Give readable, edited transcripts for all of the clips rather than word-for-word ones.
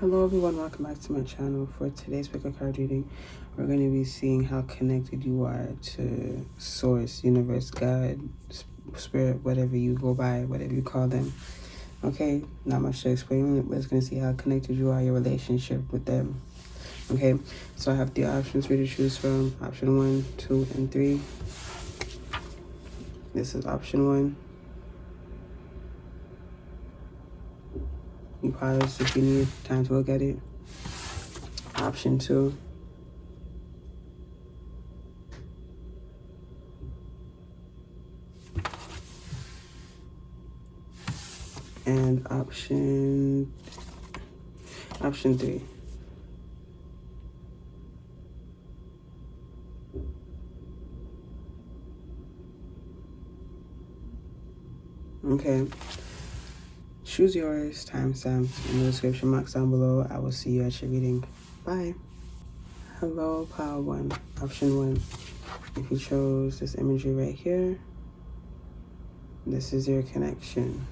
Hello everyone, welcome back to my channel. For today's pick a card reading, we're going to be seeing how connected you are to Source, Universe, God, Spirit, whatever you go by, whatever you call them. Okay, not much to explain, but it's going to see how connected you are, your relationship with them. Okay, so I have the options for you to choose from. Option 1, 2, and 3. This is option 1. You pause if you need time to look at it. Option 2. And option 3. Okay. Choose yours, timestamps in the description box down below. I will see you at your reading. Bye. Hello, Pile 1. Option 1. If you chose this imagery right here, this is your connection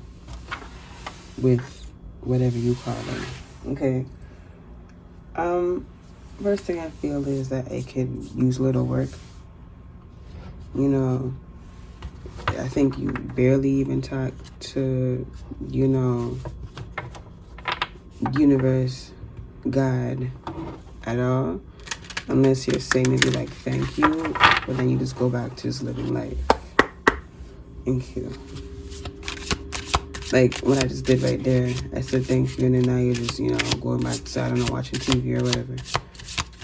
with whatever you call them. Okay. First thing I feel is that it could use little work. You know, I think you barely even talk to, Universe, God at all, unless you're saying maybe like thank you, but then you just go back to just living life. Thank you. Like what I just did right there, I said thank you, and then now you're just, going back to, I don't know, watching TV or whatever.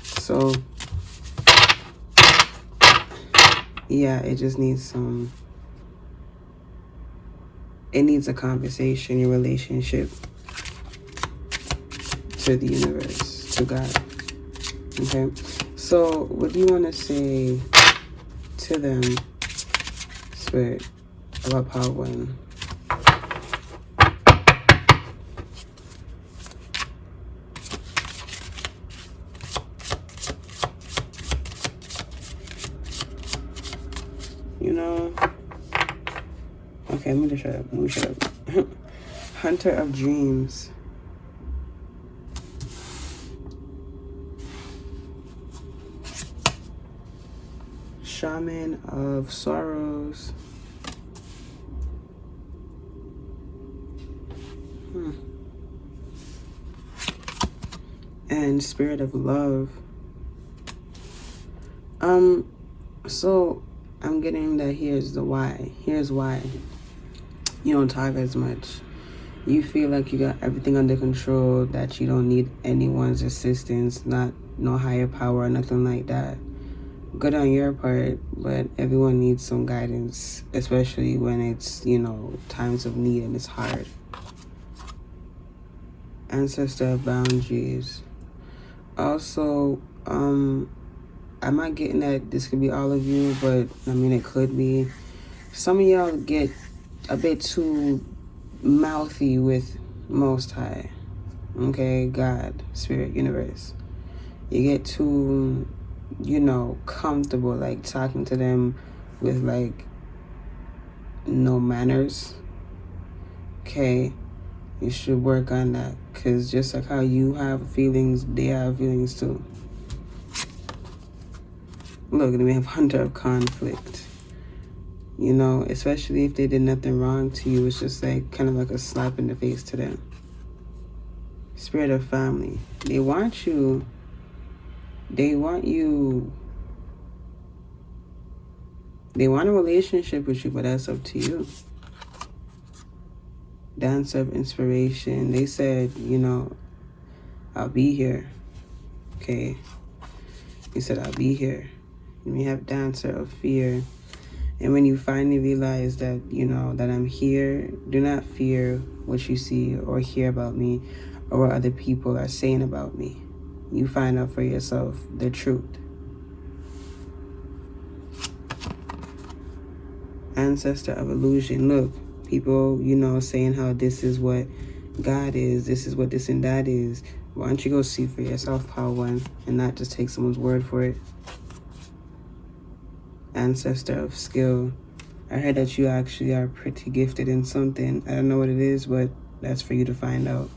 So, yeah, it just needs it needs a conversation, your relationship to the universe, to God. Okay? So, what do you want to say to them, Spirit, about Part 1? Okay, let me shut up. Hunter of Dreams. Shaman of Sorrows. And Spirit of Love. So I'm getting that here's the why. Here's why. You don't talk as much. You feel like you got everything under control, that you don't need anyone's assistance, no higher power or nothing like that. Good on your part, but everyone needs some guidance, especially when it's, times of need and it's hard. Ancestor of Boundaries. Also, I'm not getting that this could be all of you, but I mean, it could be. Some of y'all get a bit too mouthy with Most High. Okay, God, Spirit, Universe. You get too, comfortable, like talking to them with like no manners. Okay, you should work on that, because just like how you have feelings, they have feelings too. Look, we have Hunter of Conflict. Especially if they did nothing wrong to you, it's just like kind of like a slap in the face to them. Spirit of Family. They want you. They want a relationship with you, but that's up to you. Dancer of Inspiration. They said, I'll be here. Okay. He said, I'll be here. And we have Dancer of Fear. And when you finally realize that, that I'm here, do not fear what you see or hear about me or what other people are saying about me. You find out for yourself the truth. Ancestor of Illusion. Look, people, saying how this is what God is, this is what this and that is. Why don't you go see for yourself, Part 1, and not just take someone's word for it? Ancestor of Skill. I heard that you actually are pretty gifted in something. I don't know what it is, but that's for you to find out.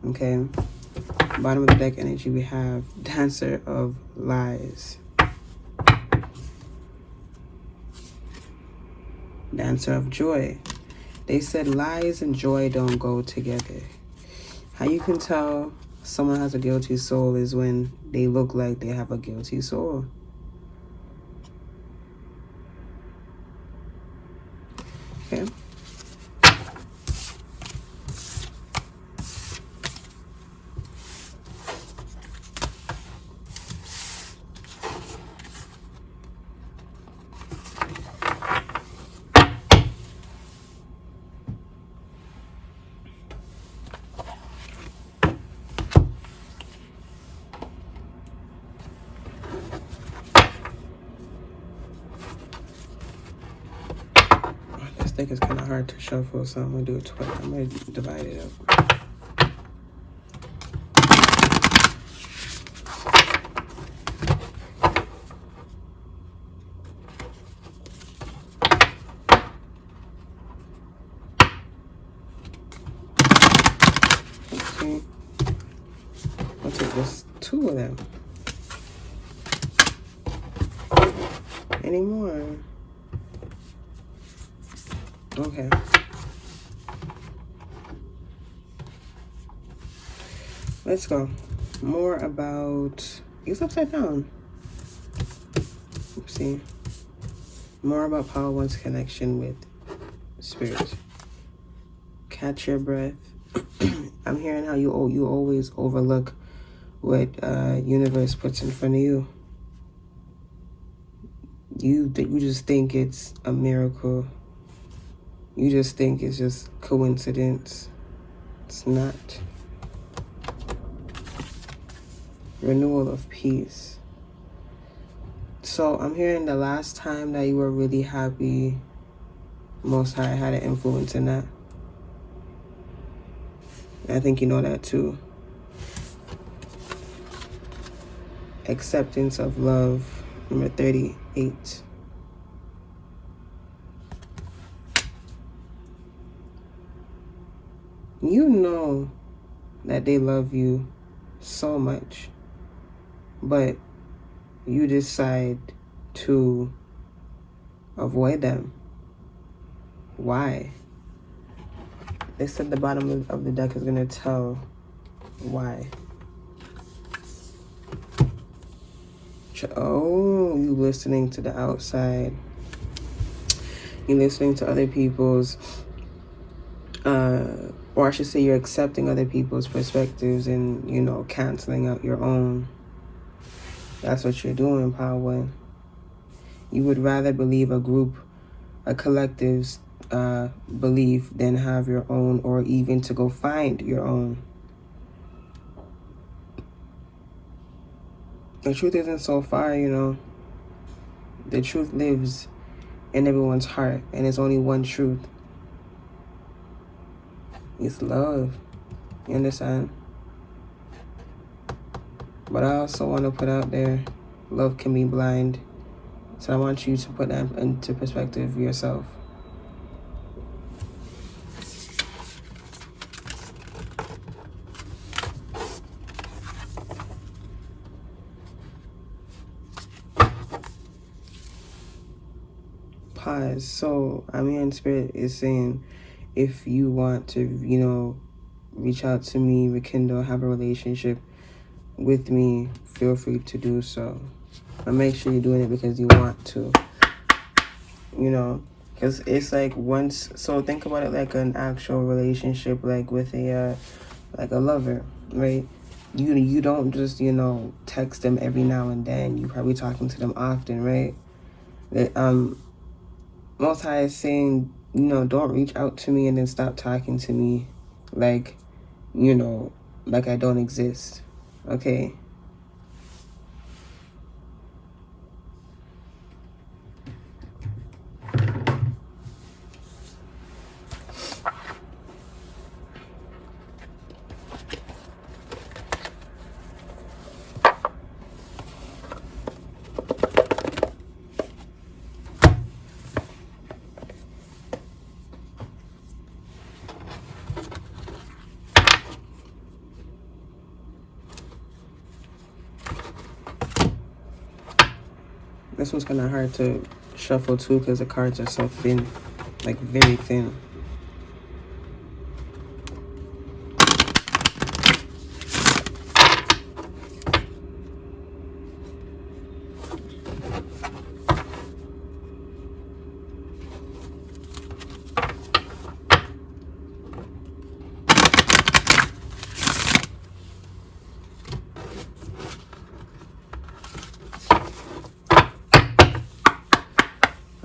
Okay? Bottom of the deck energy, we have Dancer of Lies. Dancer of Joy. They said lies and joy don't go together. How you can tell someone has a guilty soul is when they look like they have a guilty soul. Okay. This deck is kind of hard to shuffle, so I'm going to do it twice. I'm going to divide it up. Okay. I'll take this 2 of them. Any more? Okay. Let's go. More about... It's upside down. Oopsie. More about Power One's connection with Spirit. Catch your breath. I'm hearing how you always overlook what universe puts in front of you. You just think it's a miracle. You just think it's just coincidence. It's not. Renewal of peace. So I'm hearing the last time that you were really happy, Most High had an influence in that. I think you know that too. Acceptance of love, number 38. You know that they love you so much, but you decide to avoid them. Why? They said the bottom of the deck is going to tell why. Oh, you listening to the outside. You're listening to other people's, or I should say you're accepting other people's perspectives and, you know, canceling out your own. That's what you're doing, Power One. You would rather believe a collective's belief than have your own, or even to go find your own. The truth isn't so far, you know. The truth lives in everyone's heart, and there's only one truth. It's love. You understand? But I also want to put out there, love can be blind. So I want you to put that into perspective yourself. Pause. So I'm here in Spirit is saying, if you want to, you know, reach out to me, rekindle, have a relationship with me, feel free to do so. But make sure you're doing it because you want to. You know, because it's like once, so think about it like an actual relationship, like with a lover, right? You don't just, you know, text them every now and then. You probably talking to them often, right? That Most High is saying, you know, don't reach out to me and then stop talking to me like, you know, like I don't exist. Okay? This one's kind of hard to shuffle too because the cards are so thin, like very thin.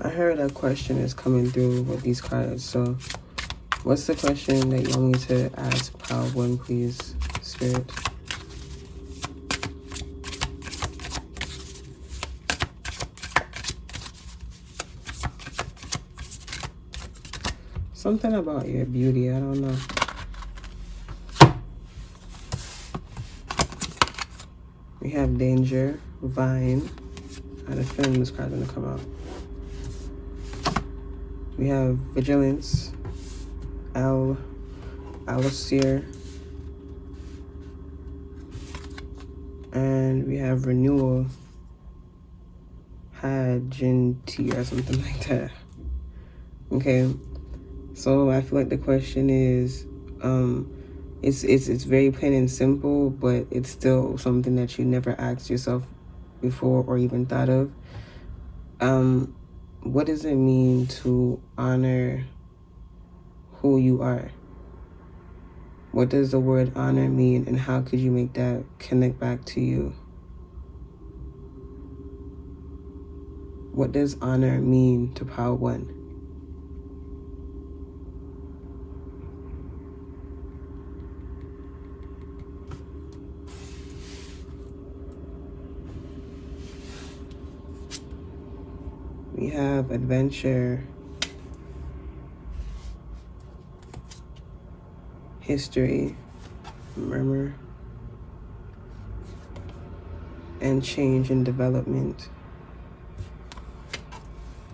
I heard a question is coming through with these cards. So what's the question that you want me to ask Pile 1, please, Spirit? Something about your beauty, I don't know. We have Danger, Vine. I had a feeling this card's gonna come out. We have Vigilance, Alistair, and we have Renewal, Hajinti or something like that. Okay, so I feel like the question is, it's very plain and simple, but it's still something that you never asked yourself before or even thought of. What does it mean to honor who you are? What does the word honor mean, and how could you make that connect back to you? What does honor mean to Pile 1? We have Adventure, History, Murmur, and Change and Development.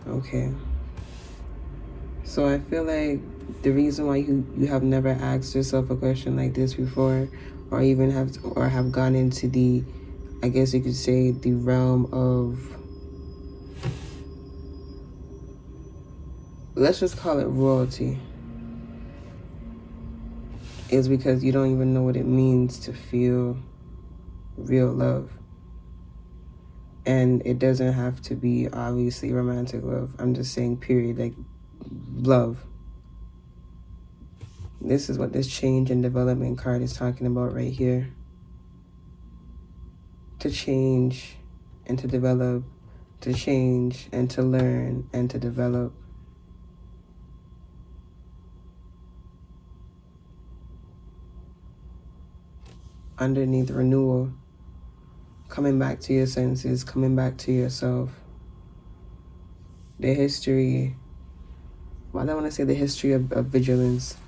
Okay. So I feel like the reason why you have never asked yourself a question like this before, or even have gone into the, I guess you could say, the realm of, let's just call it royalty, is because you don't even know what it means to feel real love. And it doesn't have to be obviously romantic love. I'm just saying period, like love. This is what this change and development card is talking about right here. To change and to develop, to change and to learn and to develop. Underneath Renewal, coming back to your senses, coming back to yourself. The history, why do I want to say the history of vigilance?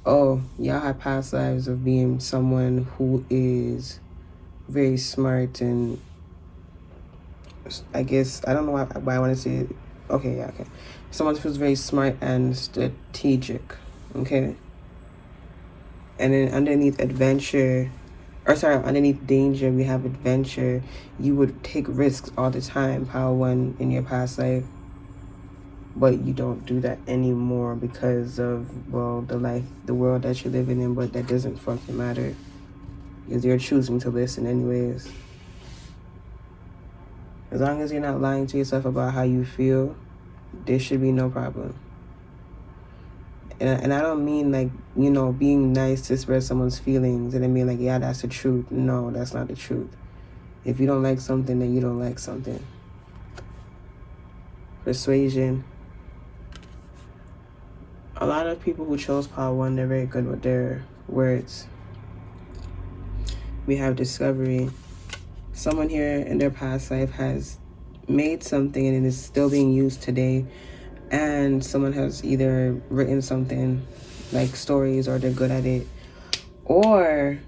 Oh, y'all have past lives of being someone who is very smart and, I guess, I don't know why I want to say it. Okay, yeah, okay. Someone who's very smart and strategic, okay? And then underneath Adventure, underneath Danger, we have Adventure. You would take risks all the time, Pile 1, in your past life. But you don't do that anymore because of, well, the world that you're living in, but that doesn't fucking matter. Because you're choosing to listen anyways. As long as you're not lying to yourself about how you feel, there should be no problem. And I don't mean like, you know, being nice to express someone's feelings and then being like, yeah, that's the truth. No, that's not the truth. If you don't like something, then you don't like something. Persuasion. A lot of people who chose Pile 1, they're very good with their words. We have Discovery. Someone here in their past life has made something and it is still being used today. And someone has either written something like stories, or they're good at it, or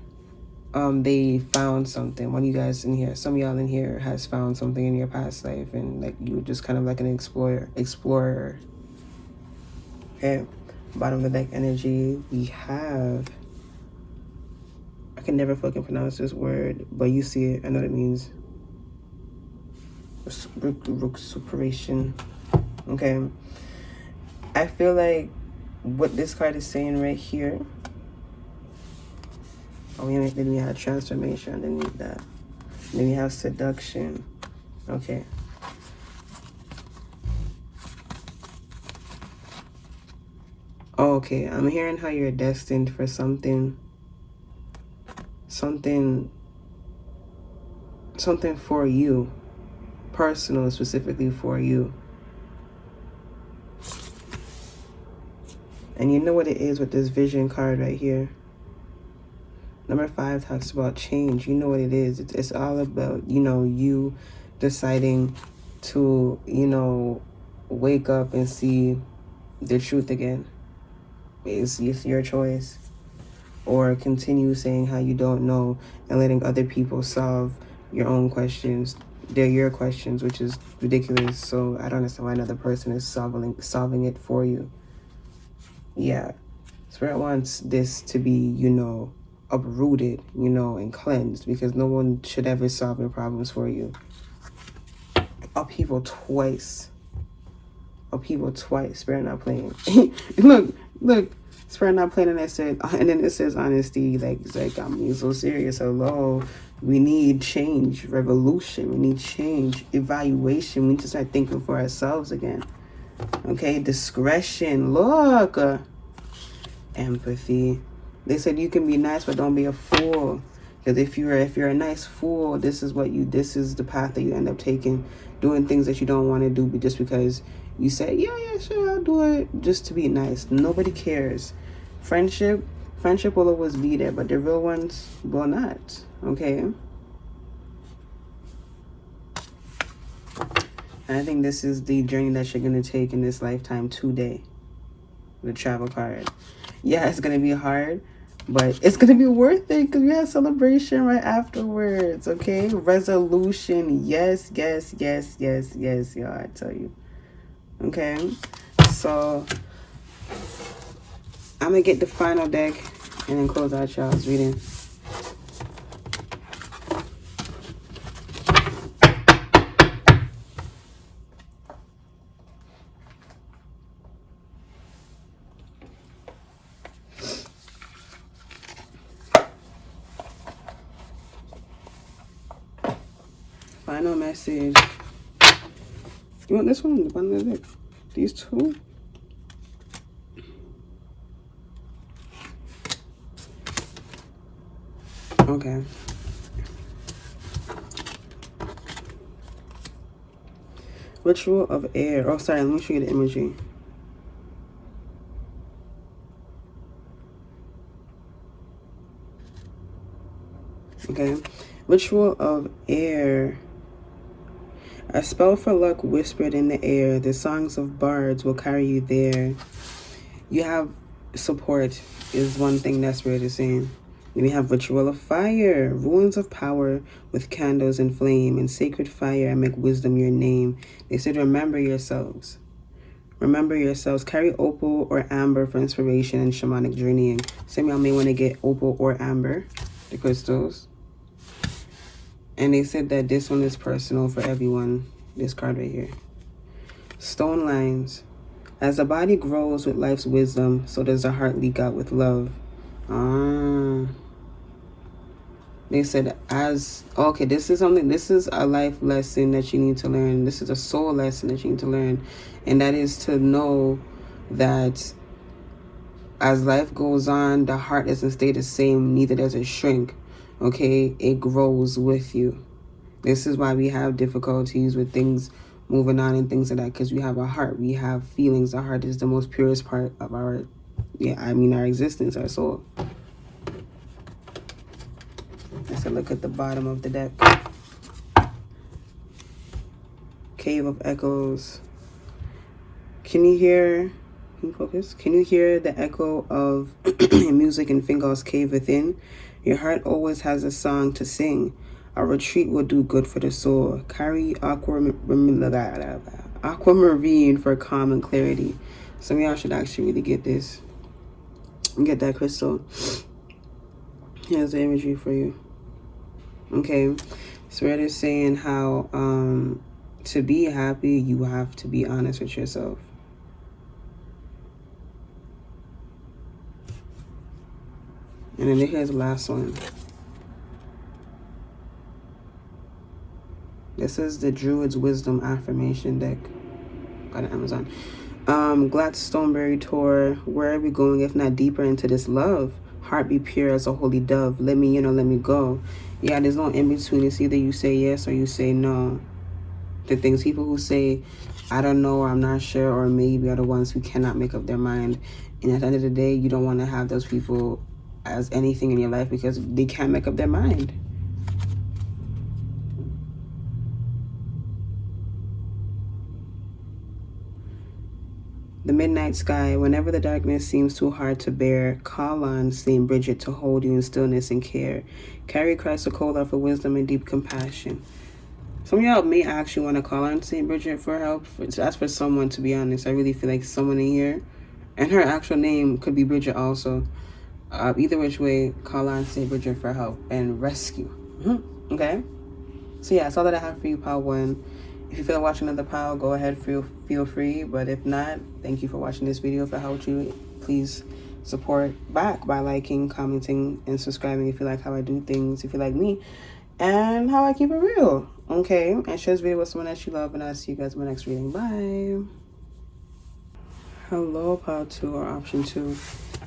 they found something. One of you guys in here, some of y'all in here has found something in your past life, and like you were just kind of like an explorer. Okay, bottom of the deck energy, we have, I can never fucking pronounce this word, but you see it, I know what it means. recuperation. Okay. I feel like what this card is saying right here. Oh, then we have transformation underneath that. Then we have seduction. Okay. Oh, okay. I'm hearing how you're destined for something for you. Personal, specifically for you. And you know what it is with this vision card right here. Number 5 talks about change. You know what it is. It's all about, you deciding to, wake up and see the truth again. It's your choice. Or continue saying how you don't know and letting other people solve your own questions. They're your questions, which is ridiculous. So I don't understand why another person is solving it for you. Yeah. Spirit wants this to be, uprooted, and cleansed, because no one should ever solve your problems for you. Upheaval twice. Spirit not playing. look. Spirit not playing, and then it says honesty. Like, it's like, I'm being so serious. Hello. We need change, revolution. We need change, evaluation. We need to start thinking for ourselves again. Okay, discretion. Look. Empathy. They said you can be nice, but don't be a fool. Because if you're a nice fool, this is the path that you end up taking, doing things that you don't want to do, but just because you say, yeah, sure, I'll do it, just to be nice. Nobody cares. Friendship will always be there, but the real ones will not. Okay. And I think this is the journey that you're going to take in this lifetime today. The travel card. Yeah, it's going to be hard, but it's going to be worth it, because we have celebration right afterwards. Okay. Resolution. Yes, y'all, I tell you. Okay. So I'm going to get the final deck and then close out y'all's reading. Final message. You want this one? The bottom of the deck? These two? Okay. Ritual of air. Oh, sorry. Let me show you the imagery. Okay. Ritual of air. A spell for luck whispered in the air. The songs of bards will carry you there. You have support is one thing that Spirit is saying. Then we have ritual of fire. Ruins of power with candles and flame. And sacred fire and make wisdom your name. They said remember yourselves. Remember yourselves. Carry opal or amber for inspiration and shamanic journeying. Some of y'all may want to get opal or amber, the crystals. And they said that this one is personal for everyone. This card right here. Stone lines. As the body grows with life's wisdom, so does the heart leak out with love. They said this is a life lesson that you need to learn. This is a soul lesson that you need to learn. And that is to know that as life goes on, the heart doesn't stay the same, neither does it shrink. Okay, it grows with you. This is why we have difficulties with things moving on and things like that, because we have a heart, we have feelings. Our heart is the most purest part of our existence, our soul. Let's look at the bottom of the deck. Cave of Echoes. Can you focus? Can you hear the echo of music in Fingal's cave within? Your heart always has a song to sing. A retreat will do good for the soul. Carry aquamarine for calm and clarity. Some of y'all should actually really get this. Get that crystal. Here's the imagery for you. Okay. Spirit is saying how to be happy, you have to be honest with yourself. And then here's the last one. This is the Druid's Wisdom Affirmation deck. Got it on Amazon. Gladstoneberry Tour. Where are we going if not deeper into this love? Heart be pure as a holy dove. Let me in or let me go. Yeah, there's no in between. It's either you say yes or you say no. The things people who say, I don't know, or I'm not sure, or maybe are the ones who cannot make up their mind. And at the end of the day, you don't want to have those people as anything in your life because they can't make up their mind. The midnight sky. Whenever the darkness seems too hard to bear, call on Saint Bridget to hold you in stillness and care. Carry Christ the cola for wisdom and deep compassion. Some of y'all may actually want to call on Saint Bridget for help. That's for someone, to be honest. I really feel like someone in here, and her actual name could be Bridget also. Either which way, call on Saint Bridget for help and rescue. Okay? So yeah, that's all that I have for you, Pile 1. If you feel like watching another pile, go ahead, feel free. But if not, thank you for watching this video. If it helped you, please support back by liking, commenting, and subscribing if you like how I do things, if you like me, and how I keep it real. Okay? And share this video with someone that you love, and I'll see you guys in my next reading. Bye. Hello, pile 2 or option 2.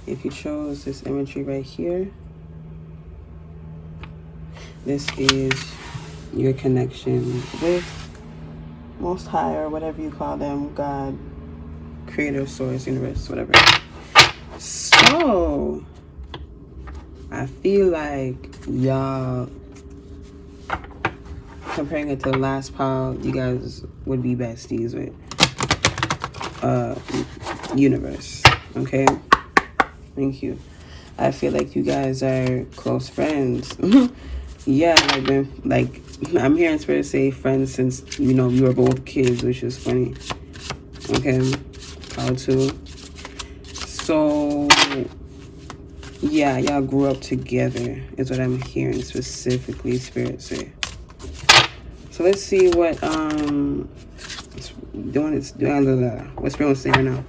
If you chose this imagery right here, this is your connection with Most High, or whatever you call them, God, Creator, Source, Universe, whatever. So, I feel like y'all, comparing it to the last pile, you guys would be besties with Universe. Okay? Thank you. I feel like you guys are close friends. Yeah, like I'm hearing Spirit say friends since, you know, you were both kids, which is funny. Okay, how to. So, yeah, y'all grew up together is what I'm hearing specifically Spirit say. So let's see what what Spirit wants to say right now.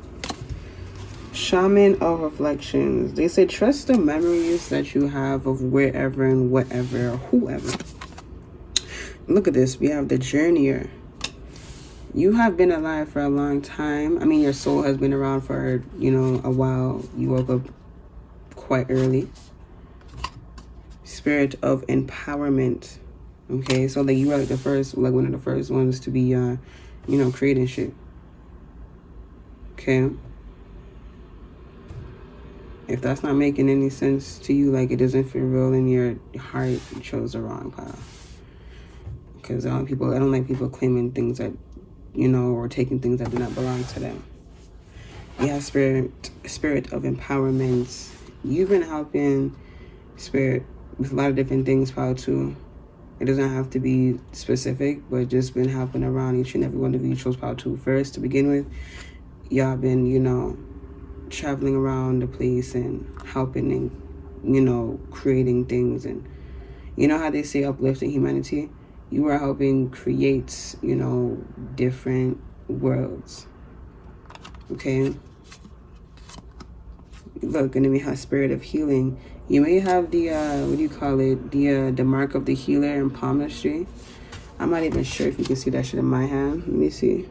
Shaman of Reflections. They say trust the memories that you have of wherever and whatever or whoever. Look at this. We have the Journeyer. You have been alive for a long time. I mean, your soul has been around for, you know, a while. You woke up quite early. Spirit of Empowerment. Okay, so like you were like one of the first ones to be, you know, creating shit. Okay. If that's not making any sense to you, like it doesn't feel real in your heart, you chose the wrong path. Because I don't like people claiming things that, you know, or taking things that do not belong to them. You have spirit of empowerment. You've been helping Spirit with a lot of different things, Power 2. It doesn't have to be specific, but just been helping around each and every one of you. Chose Power 2 first to begin with. Y'all been, you know, traveling around the place and helping and, you know, creating things. And you know how they say uplifting humanity? You are helping create, you know, different worlds. Okay? Look, and then we have Spirit of Healing. You may have the, what do you call it? The mark of the healer in palmistry. I'm not even sure if you can see that shit in my hand. Let me see.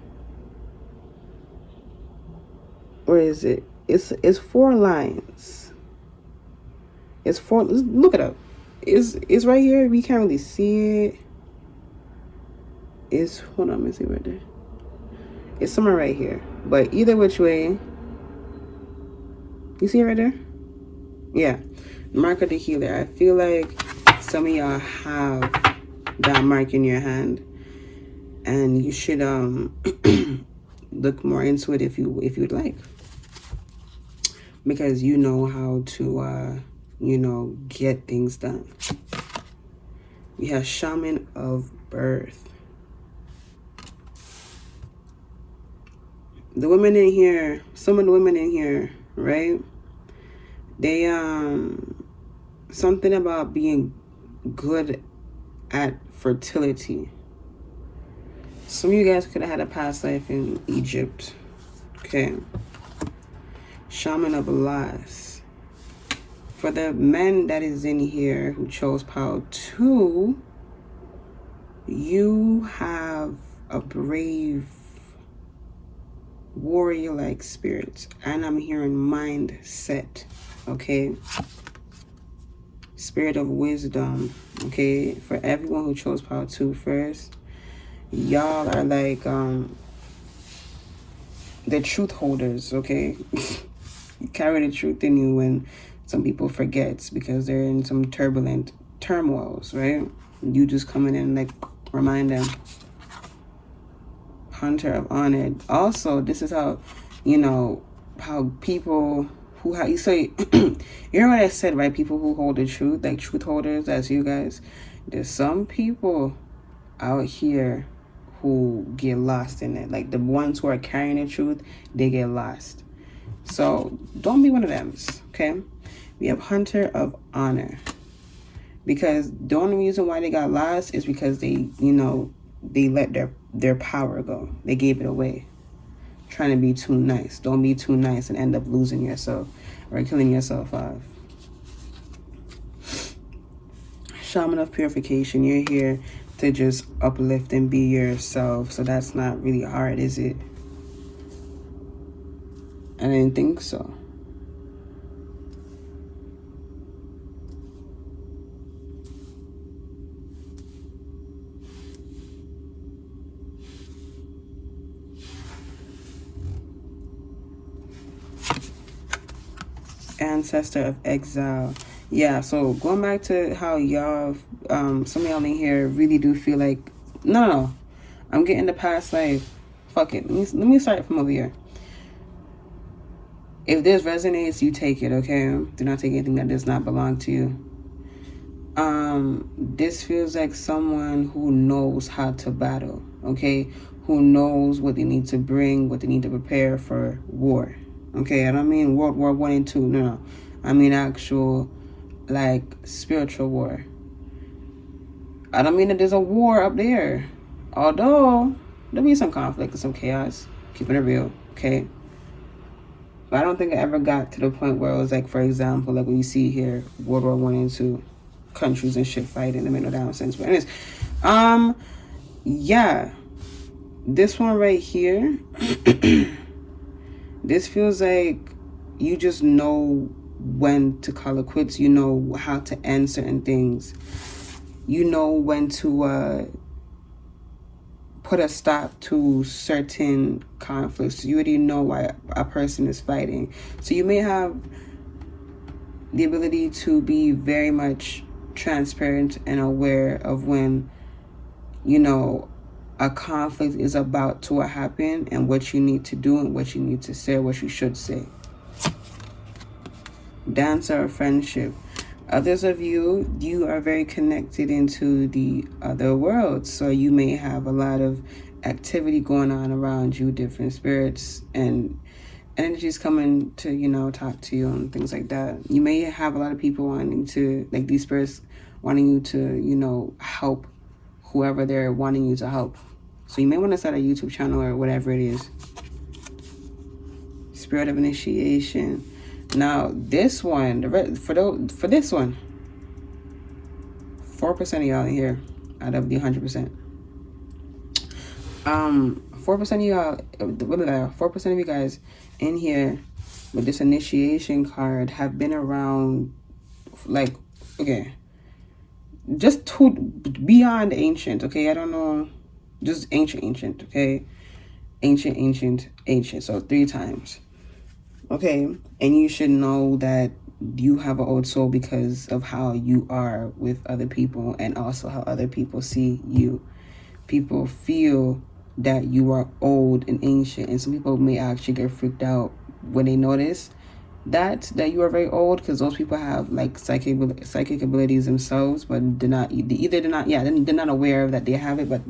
Where is it? It's 4 lines. It's 4. Look it up. It's right here. We can't really see it. It's, hold on, let me see right there. It's somewhere right here. But either which way, you see it right there? Yeah. Mark of the healer. I feel like some of y'all have that mark in your hand, and you should look more into it if you'd like. Because you know how to, you know, get things done. We have Shaman of Birth. The women in here, some of the women in here, right? They, something about being good at fertility. Some of you guys could have had a past life in Egypt. Okay. Shaman of loss. For the men that is in here who chose pile 2, you have a brave warrior-like spirit. And I'm hearing mindset. Okay. Spirit of wisdom. Okay. For everyone who chose pile 2 first, y'all are like the truth holders. Okay. You carry the truth in you when some people forget because they're in some turbulent turmoils, right? You just coming in like remind them. Hunter of honor. Also, this is how, you know, how people who have, you say, you know what I said, right? People who hold the truth, like truth holders, that's you guys. There's some people out here who get lost in it. Like the ones who are carrying the truth, they get lost. So don't be one of them, okay? We have Hunter of Honor. Because the only reason why they got lost is because they, you know, they let their power go. They gave it away. Trying to be too nice. Don't be too nice and end up losing yourself or killing yourself off. Shaman of Purification. You're here to just uplift and be yourself. So that's not really hard, is it? I didn't think so. Ancestor of Exile. Yeah, so going back to how y'all, some of y'all in here really do feel like, no, I'm getting the past life. Fuck it. Let me start from over here. If this resonates, you take it, okay? Do not take anything that does not belong to you. This feels like someone who knows how to battle, okay? Who knows what they need to bring, what they need to prepare for war. Okay, I don't mean World War I and II, no. I mean actual, like, spiritual war. I don't mean that there's a war up there. Although, there'll be some conflict and some chaos. Keeping it real, okay? But I don't think I ever got to the point where it was like, for example, like what you see here, World War I and II, countries and shit fighting. It made no damn sense. But anyways, yeah. This one right here, this feels like you just know when to call it quits. You know how to end certain things. You know when to put a stop to certain conflicts. You already know why a person is fighting. So you may have the ability to be very much transparent and aware of when, you know, a conflict is about to happen and what you need to do and what you need to say, what you should say. Dancer of friendship. Others of you, you are very connected into the other world. So you may have a lot of activity going on around you, different spirits and energies coming to, you know, talk to you and things like that. You may have a lot of people wanting to, like these spirits wanting you to, you know, help whoever they're wanting you to help. So you may want to start a YouTube channel or whatever it is. Spirit of initiation. Now this one, for this one, 4% of y'all in here out of the 100%. 4% of y'all, 4% of you guys in here with this initiation card have been around, like, okay, just to beyond ancient, okay? I don't know, just ancient, okay? Ancient. So 3 times. Okay, and you should know that you have an old soul because of how you are with other people and also how other people see you. People feel that you are old and ancient, and some people may actually get freaked out when they notice that you are very old, because those people have like psychic abilities themselves, but they're not aware that they have it, but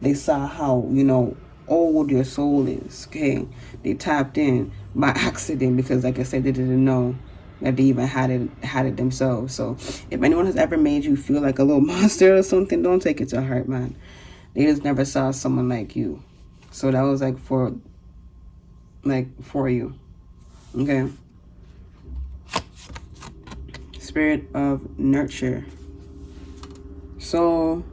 they saw how, you know, old your soul is. Okay, they tapped in by accident because, like I said, they didn't know that they even had it themselves. So if anyone has ever made you feel like a little monster or something, don't take it to heart, man. They just never saw someone like you. So that was like for you. Okay. Spirit of nurture. So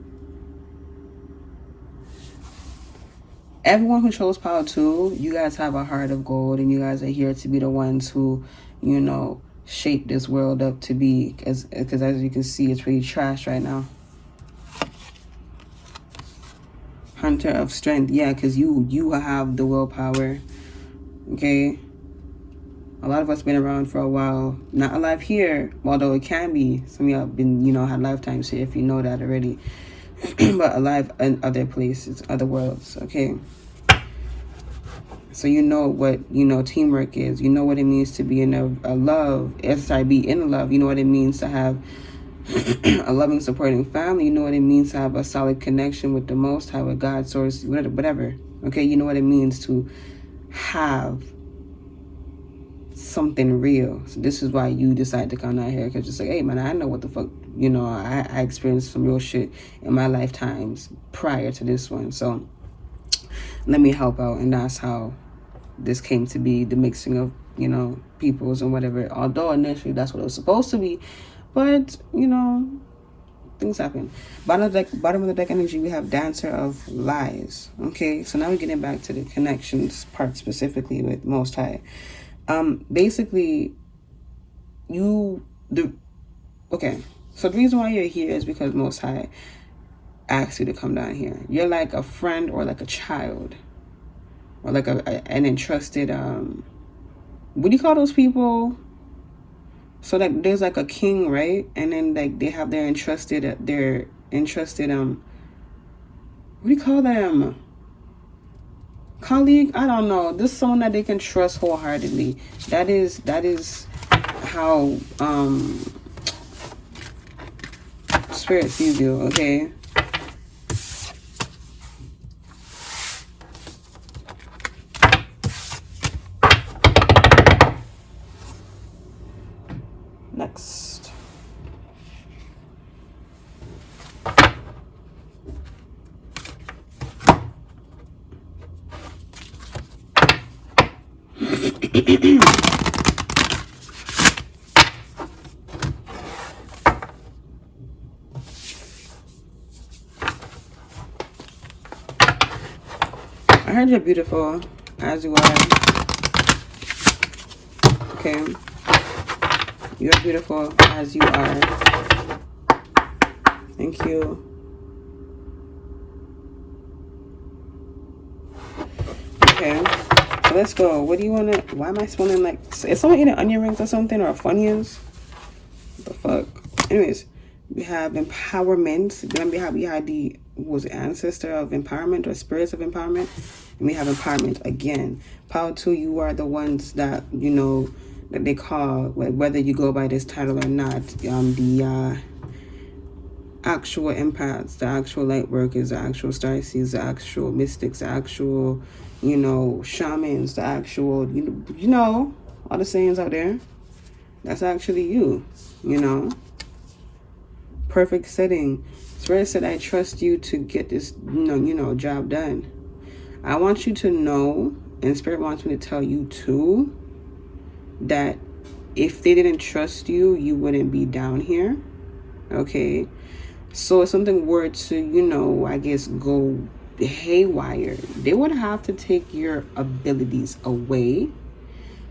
everyone who chose power 2, you guys have a heart of gold, and you guys are here to be the ones who, you know, shape this world up to be, because as you can see, it's pretty trash right now. Hunter of strength. Yeah, because you have the willpower. Okay. A lot of us been around for a while. Not alive here, although it can be. Some of y'all been, you know, had lifetimes here, if you know that already. But alive in other places, other worlds. Okay. So you know what, you know, teamwork is. You know what it means to be in a love. Be in love. You know what it means to have a loving, supporting family. You know what it means to have a solid connection with the Most High, with God, source, whatever. Okay, you know what it means to have something real. So this is why you decide to come out here, because it's like, hey man, I know what the fuck, you know, I experienced some real shit in my lifetimes prior to this one. So let me help out, and that's how this came to be, the mixing of, you know, peoples and whatever. Although initially that's what it was supposed to be, but you know, things happen. Bottom of the deck energy, we have Dancer of Lies. Okay, so now we're getting back to the connections part, specifically with Most High. Basically, okay, so the reason why you're here is because Most High asked you to come down here. You're like a friend, or like a child, or like an entrusted, what do you call those people? So like there's like a king, right? And then like they have their entrusted, what do you call them? Colleague? I don't know. This is someone that they can trust wholeheartedly. That is how Spirit sees you, okay? Next. I heard you're beautiful as you are. Okay. You're beautiful as you are. Thank you. Okay. So let's go. What do you want to... Why am I smelling like... Is someone eating onion rings or something? Or Funyuns? What the fuck? Anyways. We have empowerment. Remember how we had the... was it ancestor of empowerment or spirits of empowerment? And we have empowerment again. Power 2, you are the ones that, you know, that they call, whether you go by this title or not, the actual empaths, the actual light workers, the actual starseeds, the actual mystics, the actual, you know, shamans, the actual, you know, all the sayings out there. That's actually you, you know. Perfect setting. Spirit said, I trust you to get this, you know, job done. I want you to know, and Spirit wants me to tell you too, that if they didn't trust you, you wouldn't be down here. Okay? So if something were to, you know, I guess go haywire, they would have to take your abilities away.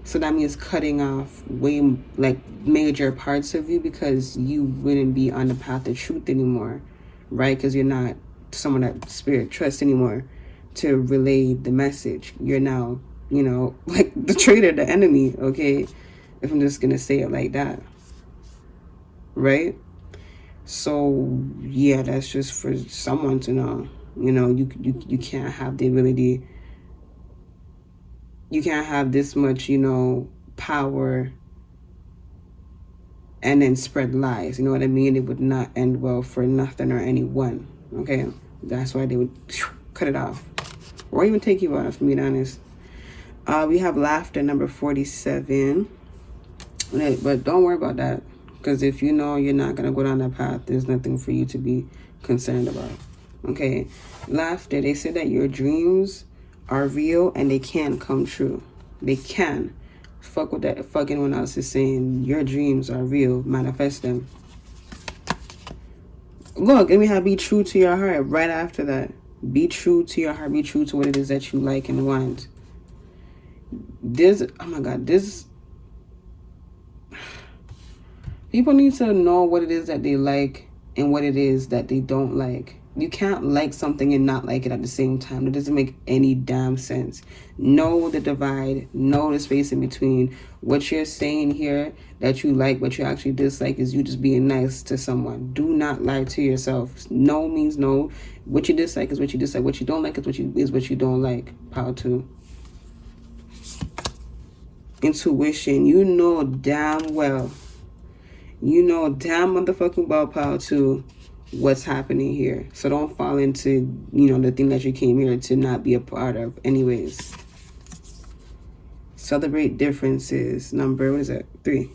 So that means cutting off way, like, major parts of you, because you wouldn't be on the path of truth anymore, right? Because you're not someone that Spirit trusts anymore to relay the message. You're now, you know, like the traitor, the enemy, okay? If I'm just going to say it like that, right? So, yeah, that's just for someone to know. You know, you can't have the ability... You can't have this much, you know, power and then spread lies. You know what I mean? It would not end well for nothing or anyone. Okay? That's why they would cut it off. Or even take you out, if I'm being honest. We have laughter, number 47. But don't worry about that. Because if you know you're not going to go down that path, there's nothing for you to be concerned about. Okay, laughter. They say that your dreams are real and they can come true. They can. Fuck what that fuck anyone else is saying. Your dreams are real. Manifest them. Look, and we have be true to your heart right after that. Be true to your heart. Be true to what it is that you like and want. This, oh my God, this. People need to know what it is that they like and what it is that they don't like. You can't like something and not like it at the same time. That doesn't make any damn sense. Know the divide. Know the space in between. What you're saying here that you like, what you actually dislike, is you just being nice to someone. Do not lie to yourself. No means no. What you dislike is what you dislike. What you don't like is what you don't like. Power to. Intuition. You know damn well. You know damn motherfucking well, power to, what's happening here. So don't fall into, the thing that you came here to not be a part of anyways. Celebrate differences. Number, what is that? 3.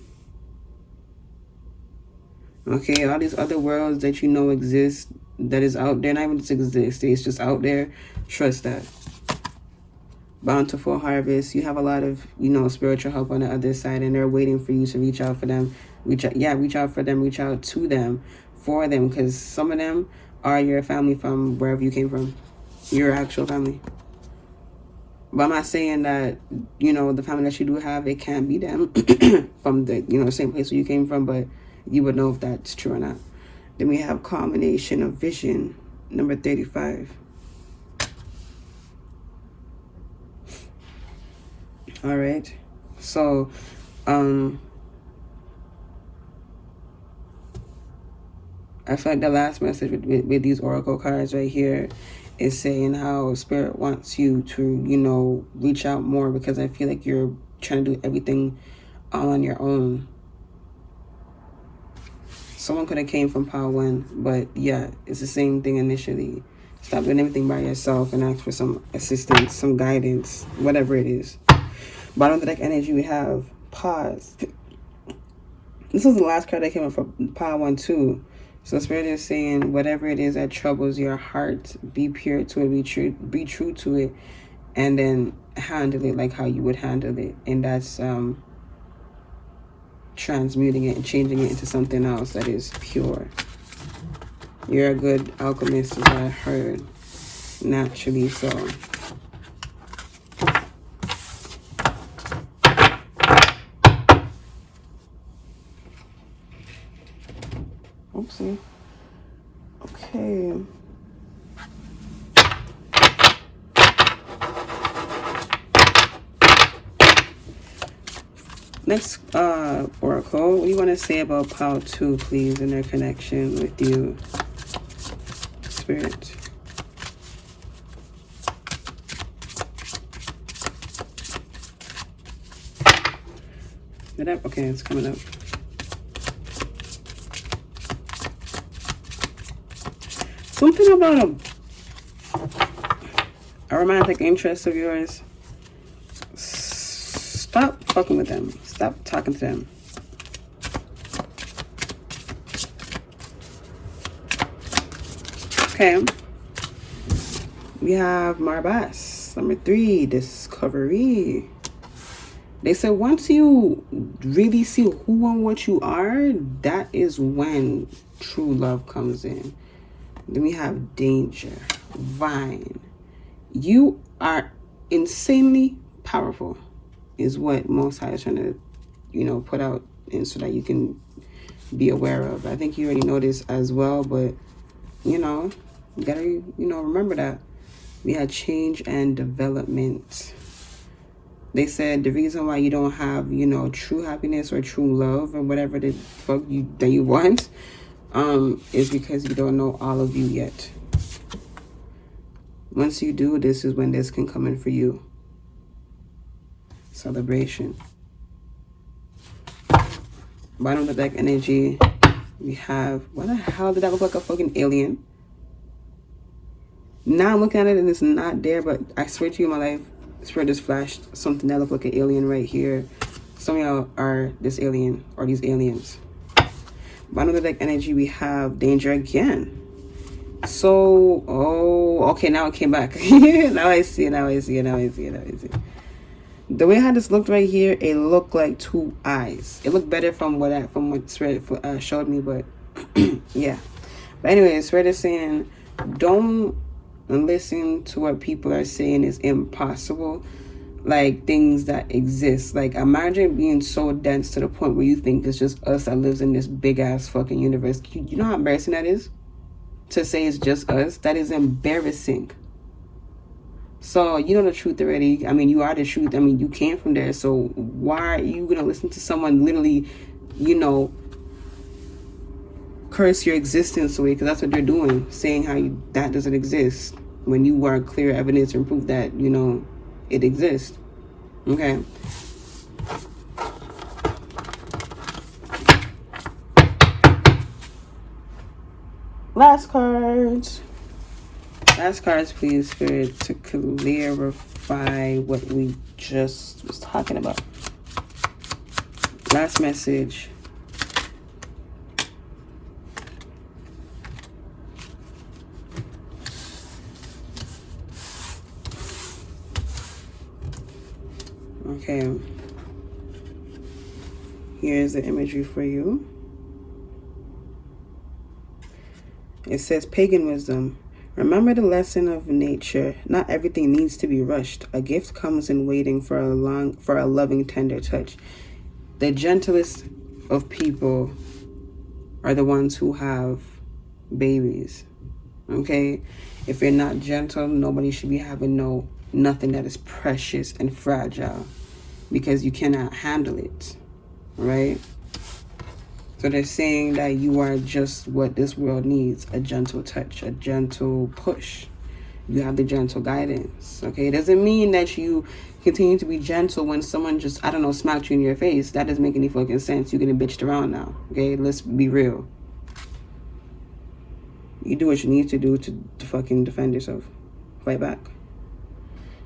Okay, all these other worlds that you know exist, that is out there, not even just exist, it's just out there. Trust that. Bountiful harvest. You have a lot of, spiritual help on the other side, and they're waiting for you to reach out for them. Reach out for them, reach out to them, for them, because some of them are your family from wherever you came from, your actual family. But I'm not saying that, the family that you do have, it can't be them from the, same place where you came from, but you would know if that's true or not. Then we have culmination of vision, number 35. All right. So, I feel like the last message with these oracle cards right here is saying how Spirit wants you to, reach out more, because I feel like you're trying to do everything on your own. Someone could have came from Power 1, but yeah, it's the same thing initially. Stop doing everything by yourself and ask for some assistance, some guidance, whatever it is. Bottom of the deck energy, we have pause. This is the last card that came up for Power 1 too. So Spirit is saying, whatever it is that troubles your heart, be pure to it, be true to it, and then handle it like how you would handle it. And that's transmuting it and changing it into something else that is pure. You're a good alchemist, is what I heard. Naturally so. Oopsie. Okay. Next oracle, what do you want to say about Power 2, please, and their connection with you, Spirit? Okay, it's coming up. Something about a romantic interest of yours. Stop fucking with them. Stop talking to them. Okay. We have Marbas. Number 3, discovery. They said once you really see who and what you are, that is when true love comes in. Then we have danger, vine. You are insanely powerful, is what Most High is trying to, put out, and so that you can be aware of. I think you already know this as well, but, you gotta, remember that. We had change and development. They said the reason why you don't have, true happiness or true love or whatever the fuck that you want, is because you don't know all of you yet. Once you do, this is when this can come in for you. Celebration. Bottom of the deck energy, we have, what the hell did that look like? A fucking alien? Now I'm looking at it and it's not there, but I swear to you, my life, Spirit just flashed something that looked like an alien right here. Some of y'all are this alien or these aliens. Bottom of the deck energy, we have danger again. So, oh, okay, now it came back. Now I see it, now I see it, now I see it, now I see it. The way how this looked right here, it looked like two eyes. It looked better from what Spirit showed me, but yeah. But anyway, Spirit is saying, don't listen to what people are saying is impossible. Like things that exist. Like imagine being so dense to the point where you think it's just us that lives in this big ass fucking universe. You know how embarrassing that is? To say it's just us? That is embarrassing. So you know the truth already. I mean, you are the truth. I mean, you came from there. So why are you gonna listen to someone literally, curse your existence away? Because that's what they're doing, saying how that doesn't exist when you are clear evidence and proof that it exists. Okay. Last cards. Last cards, please, Spirit, to clarify what we just was talking about. Last message. Okay. Here's the imagery for you. It says pagan wisdom. Remember the lesson of nature. Not everything needs to be rushed. A gift comes in waiting for a loving, tender touch. The gentlest of people are the ones who have babies. Okay? If you're not gentle, nobody should be having nothing that is precious and fragile, because you cannot handle it. Right? So they're saying that you are just what this world needs, a gentle touch, a gentle push. You have the gentle guidance, okay? It doesn't mean that you continue to be gentle when someone just, smacked you in your face. That doesn't make any fucking sense. You're getting bitched around now, okay? Let's be real. You do what you need to do to fucking defend yourself. Fight back.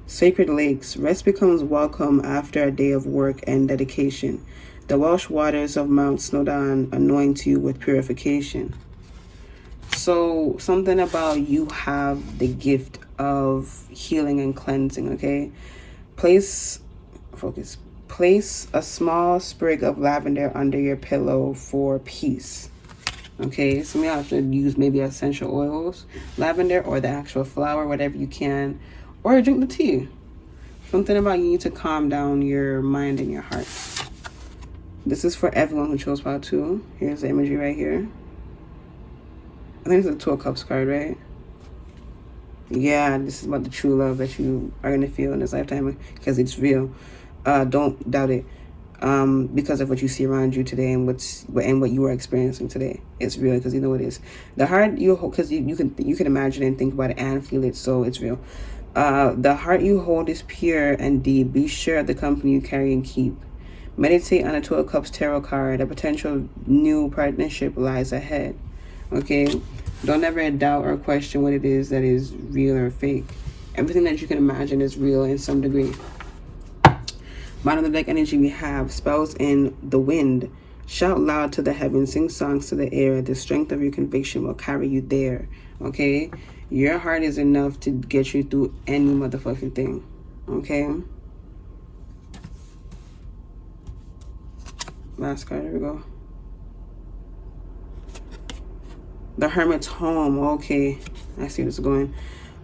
Sacred lakes. Rest becomes welcome after a day of work and dedication. The Welsh waters of Mount Snowdon anoint you with purification. So something about you have the gift of healing and cleansing, okay? Place a small sprig of lavender under your pillow for peace. Okay, some of y'all should use maybe essential oils, lavender, or the actual flower, whatever you can, or drink the tea. Something about you need to calm down your mind and your heart. This is for everyone who chose pile 2. Here's the imagery right here. I think it's a 2 of Cups card, right? Yeah, this is about the true love that you are going to feel in this lifetime, because it's real. Don't doubt it. Because of what you see around you today and what you are experiencing today. It's real, because you know it is. The heart you hold, because you can imagine and think about it and feel it, so it's real. The heart you hold is pure and deep. Be sure of the company you carry and keep. Meditate on a 2 of Cups tarot card. A potential new partnership lies ahead. Okay? Don't ever doubt or question what it is that is real or fake. Everything that you can imagine is real in some degree. Bottom of the deck energy, we have spells in the wind. Shout loud to the heavens. Sing songs to the air. The strength of your conviction will carry you there. Okay? Your heart is enough to get you through any motherfucking thing. Okay? Last card, here we go. The Hermit's home. Okay, I see where this is going.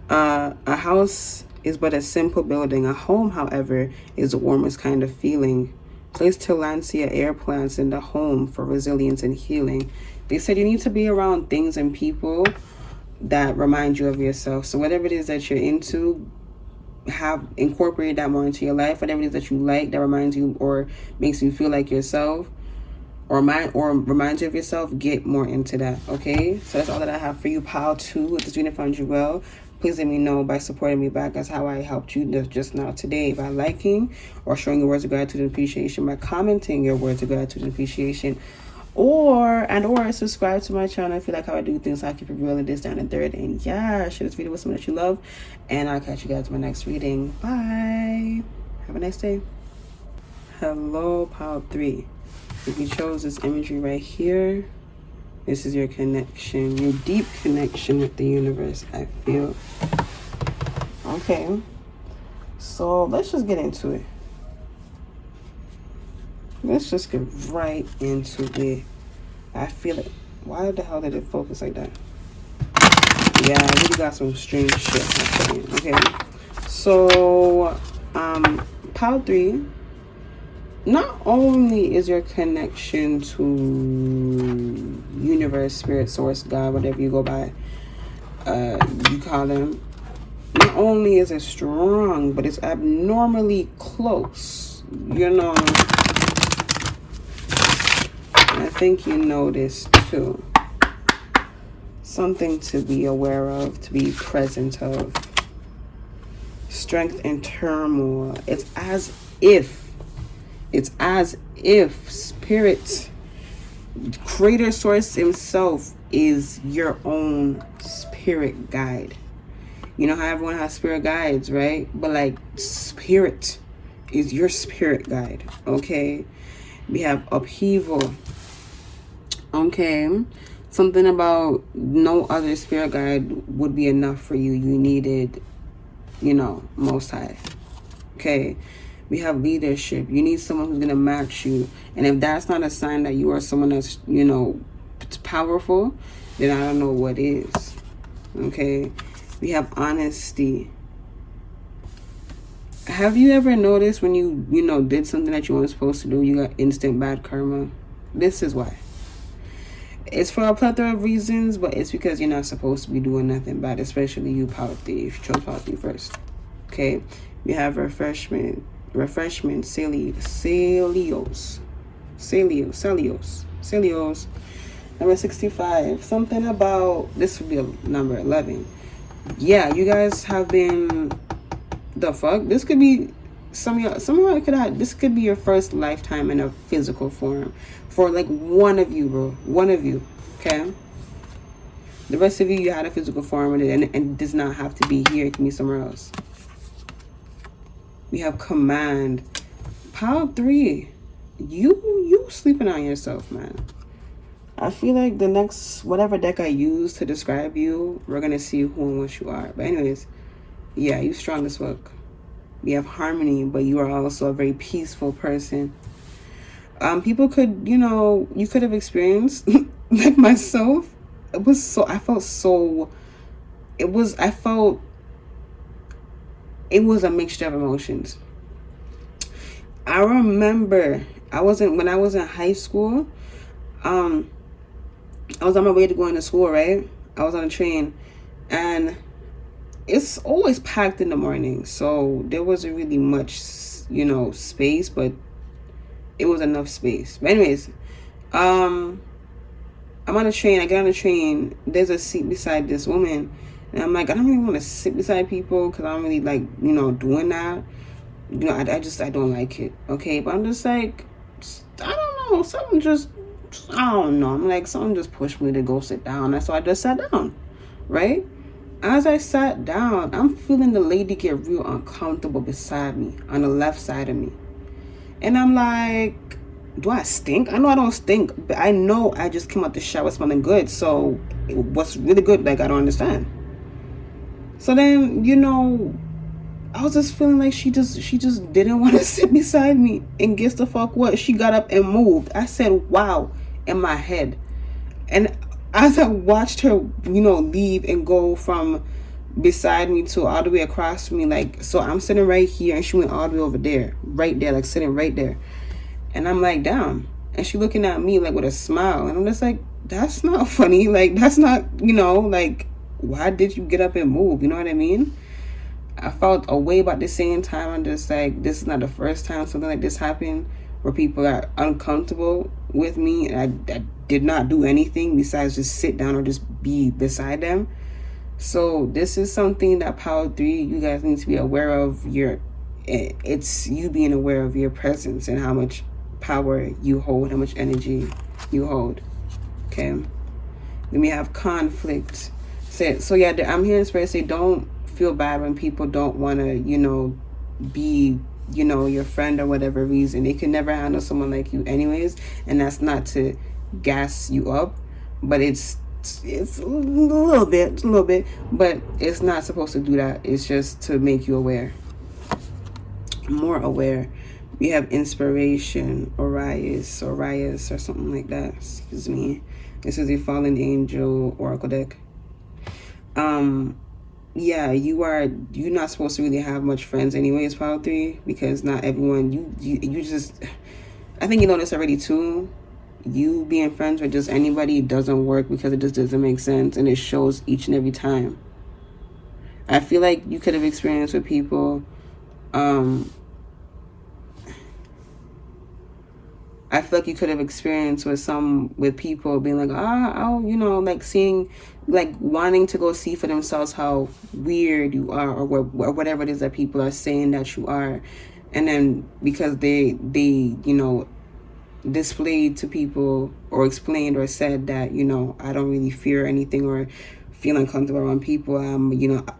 A house is but a simple building. A home, however, is the warmest kind of feeling. Place Tillandsia air plants in the home for resilience and healing. They said you need to be around things and people that remind you of yourself. So whatever it is that you're into, have incorporated that more into your life. Whatever it is that you like that reminds you or makes you feel like yourself, or reminds you of yourself, get more into that. Okay, so that's all that I have for you, pile 2. If this reading found you well, please let me know by supporting me back. That's how I helped you just now today, by liking or showing your words of gratitude and appreciation, by commenting your words of gratitude and appreciation, or subscribe to my channel if you like how I do things. I keep it real and this down and third. And yeah, share this video with someone that you love, and I'll catch you guys in my next reading. Bye. Have a nice day. Hello, pile 3. If you chose this imagery right here, This is your connection, your deep connection with the universe, I feel. Okay. So let's just get into it. Let's just get right into it. I feel it. Why the hell did it focus like that? Yeah, I really got some strange shit happening. Okay. So, pile 3. Not only is your connection to universe, spirit, source, God, whatever you go by, you call them, not only is it strong, but it's abnormally close. You know, and I think you know this too. Something to be aware of, to be present of. Strength and turmoil. It's as if spirit, creator source himself, is your own spirit guide. You know how everyone has spirit guides, right? But like, spirit is your spirit guide. Okay, we have upheaval. Okay, something about no other spirit guide would be enough for you. You needed, you know, Most High. Okay, we have leadership. You need someone who's going to match you. And if that's not a sign that you are someone that's, you know, powerful, then I don't know what is. Okay, we have honesty. Have you ever noticed when you know, did something that you weren't supposed to do, you got instant bad karma? This is why. It's for a plethora of reasons, but it's because you're not supposed to be doing nothing bad, especially you, power 3, if you chose power 3 first. Okay, we have refreshment, celios. Number 65, something about, this would be number 11. Yeah, you guys have been, the fuck? This could be, this could be your first lifetime in a physical form. For like one of you, bro. One of you, okay? The rest of you had a physical form, and it does not have to be here. It can be somewhere else. We have command. Power 3. You sleeping on yourself, man. I feel like the next, whatever deck I use to describe you, we're going to see who and what you are. But anyways, yeah, you strong as fuck. We have harmony, but you are also a very peaceful person. People could, you know, you could have experienced, like myself, it was a mixture of emotions. I remember when I was in high school, I was on my way to going to school, right? I was on a train, and it's always packed in the morning, so there wasn't really much, you know, space, but it was enough space. But anyways, I'm on a train. I get on the train. There's a seat beside this woman, and I'm like, I don't really want to sit beside people because I don't really like, you know, doing that. You know, I don't like it. Okay, but I'm just like, I don't know, I don't know. I'm like, something just pushed me to go sit down. And so I just sat down, right? As I sat down, I'm feeling the lady get real uncomfortable beside me, on the left side of me. And I'm like, do I stink? I know I don't stink, but I know I just came out the shower smelling good. So what's really good? Like, I don't understand. So then, you know, I was just feeling like she just didn't want to sit beside me. And guess the fuck what? She got up and moved. I said, wow, in my head. And as I watched her, you know, leave and go from beside me to all the way across from me, like, so I'm sitting right here and she went all the way over there, right there, like sitting right there. And I'm like, damn. And she looking at me like with a smile. And I'm just like, that's not funny. Like, that's not, you know, like, why did you get up and move? You know what I mean? I felt a way about the same time. I'm just like, this is not the first time something like this happened where people are uncomfortable with me. And I did not do anything besides just sit down or just be beside them. So this is something that power 3, you guys need to be aware of. It's you being aware of your presence and how much power you hold, how much energy you hold. Okay. Then we have conflict. So yeah, I'm hearing spirit say, don't feel bad when people don't want to, you know, be, you know, your friend or whatever reason. They can never handle someone like you anyways. And that's not to gas you up, but it's a little bit, but it's not supposed to do that. It's just to make you aware, more aware. We have inspiration, Orias, or something like that. Excuse me. This is a fallen angel oracle deck. Yeah, you're not supposed to really have much friends anyways, Power 3, because not everyone, you just, I think you know this already too. You being friends with just anybody doesn't work because it just doesn't make sense, and it shows each and every time. I feel like you could have experienced with people, I feel like you could have experienced with people being like, like seeing, like wanting to go see for themselves how weird you are, or whatever it is that people are saying that you are. And then because they displayed to people or explained or said that, I don't really fear anything or feel uncomfortable around people. I'm,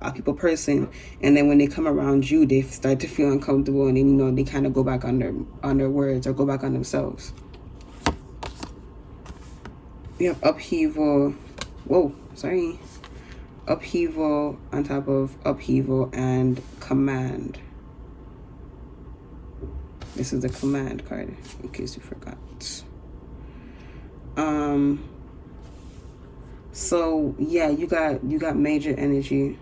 a people person. And then when they come around you, they start to feel uncomfortable, and then, they kind of go back on their words or go back on themselves. We have upheaval. Upheaval on top of upheaval and command. This is the command card, in case you forgot. So yeah, you got major energy.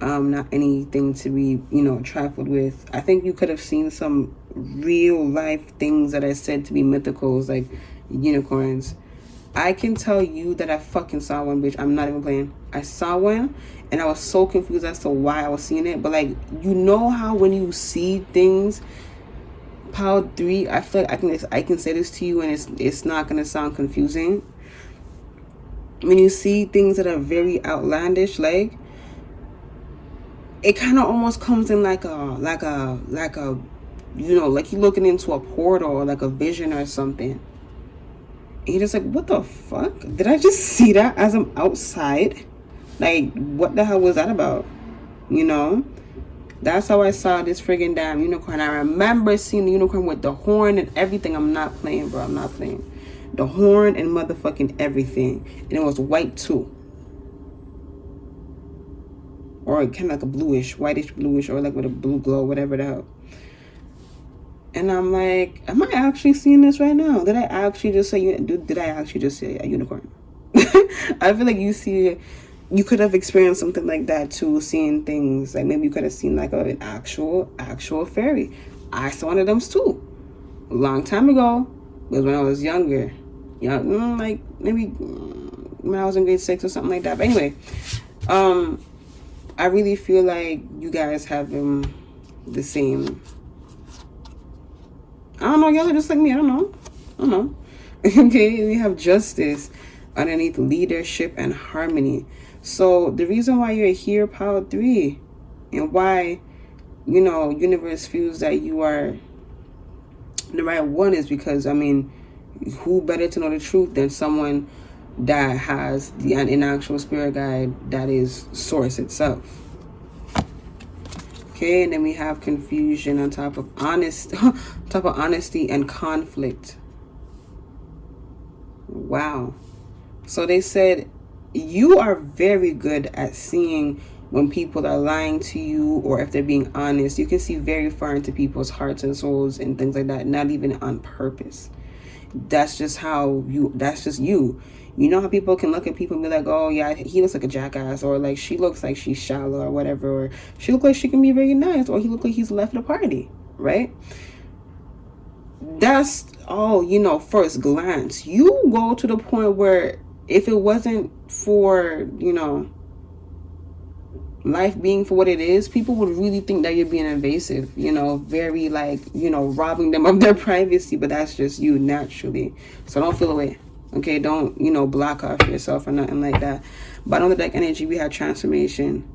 Not anything to be, trifled with. I think you could have seen some real life things that are said to be mythicals, like unicorns. I can tell you that I fucking saw one, bitch. I'm not even playing. I saw one, and I was so confused as to why I was seeing it. But like, how when you see things, Power 3, I feel like I can say this to you, and it's not gonna sound confusing. When you see things that are very outlandish, like, it kind of almost comes in like a like you're looking into a portal or like a vision or something. And you're just like, what the fuck? Did I just see that as I'm outside? Like, what the hell was that about? That's how I saw this friggin' damn unicorn. I remember seeing the unicorn with the horn and everything. I'm not playing, bro. I'm not playing. The horn and motherfucking everything. And it was white too. Or kind of like a whitish bluish, or like with a blue glow, whatever the hell. And I'm like, am I actually seeing this right now? Did I actually just say a unicorn? I feel like you could have experienced something like that too, seeing things. Like maybe you could have seen like an actual fairy. I saw one of them too. A long time ago. It was when I was younger. Like maybe when I was in grade 6 or something like that. But anyway, I really feel like you guys have the same. I don't know, y'all are just like me. I don't know. Okay, we have justice underneath leadership and harmony. So the reason why you're here, Power 3, and why, universe feels that you are the right one is because, who better to know the truth than someone that has an actual spirit guide that is source itself. Okay, and then we have confusion on top of honesty and conflict. Wow. So they said you are very good at seeing when people are lying to you or if they're being honest. You can see very far into people's hearts and souls and things like that, not even on purpose. That's just you. You know how people can look at people and be like, oh yeah, he looks like a jackass, or like she looks like she's shallow or whatever, or she looks like she can be very nice, or he looks like he's left the party, right? That's all, first glance. You go to the point where if it wasn't for, life being for what it is, people would really think that you're being invasive, very like, robbing them of their privacy, but that's just you naturally. So don't feel away. Okay, don't, block off yourself or nothing like that. But on the deck energy, we have transformation.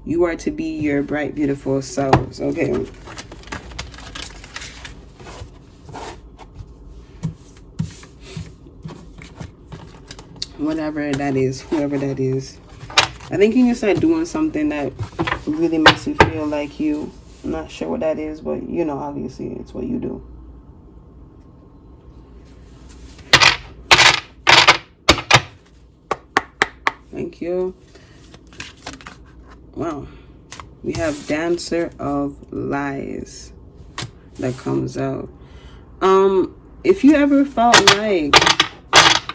You are to be your bright, beautiful selves. Okay. Whatever that is, whoever that is. I think you need to start doing something that really makes you feel like you. I'm not sure what that is, but obviously it's what you do. Thank you. Wow. We have Dancer of Lies that comes out. If you ever felt like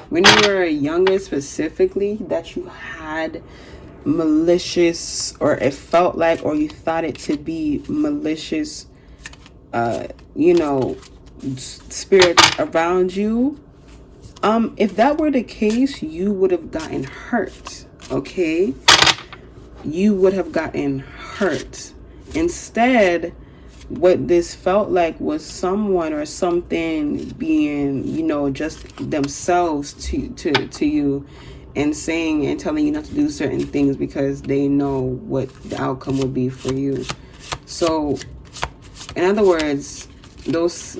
when you were younger specifically that you had malicious, or it felt like, or you thought it to be malicious, spirits around you, if that were the case, you would have gotten hurt, okay? You would have gotten hurt. Instead, what this felt like was someone or something being, just themselves to you, and saying and telling you not to do certain things because they know what the outcome would be for you. So, in other words, those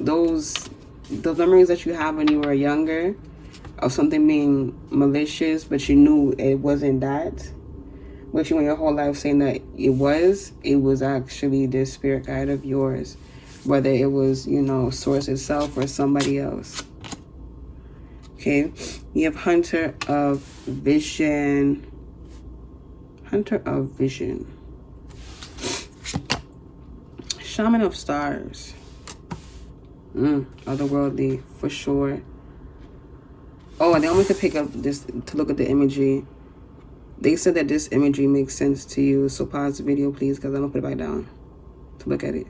memories that you have when you were younger of something being malicious, but you knew it wasn't that, which you went your whole life saying that it was actually this spirit guide of yours, whether it was, source itself or somebody else. Okay, you have Hunter of Vision. Hunter of Vision. Shaman of Stars. Otherworldly, for sure. Oh, and they want me to pick up this, to look at the imagery. They said that this imagery makes sense to you, so pause the video, please, because I'm going to put it back down to look at it.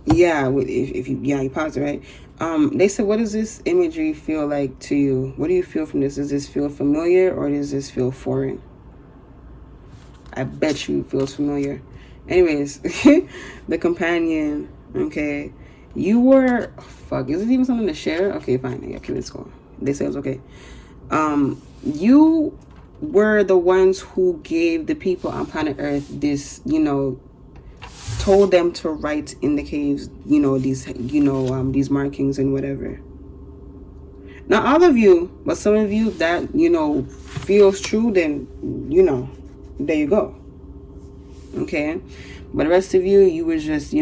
Yeah, if you pause it, right? They said, what does this imagery feel like to you? What do you feel from this? Does this feel familiar or does this feel foreign? I bet you it feels familiar. Anyways, the companion, okay. You were, is it even something to share? Okay, fine. Yeah, okay, let's go. They said it was okay. You were the ones who gave the people on planet Earth this, told them to write in the caves, these markings and whatever. Not all of you, but some of you that, feels true, then, there you go. Okay? But the rest of you, you were just,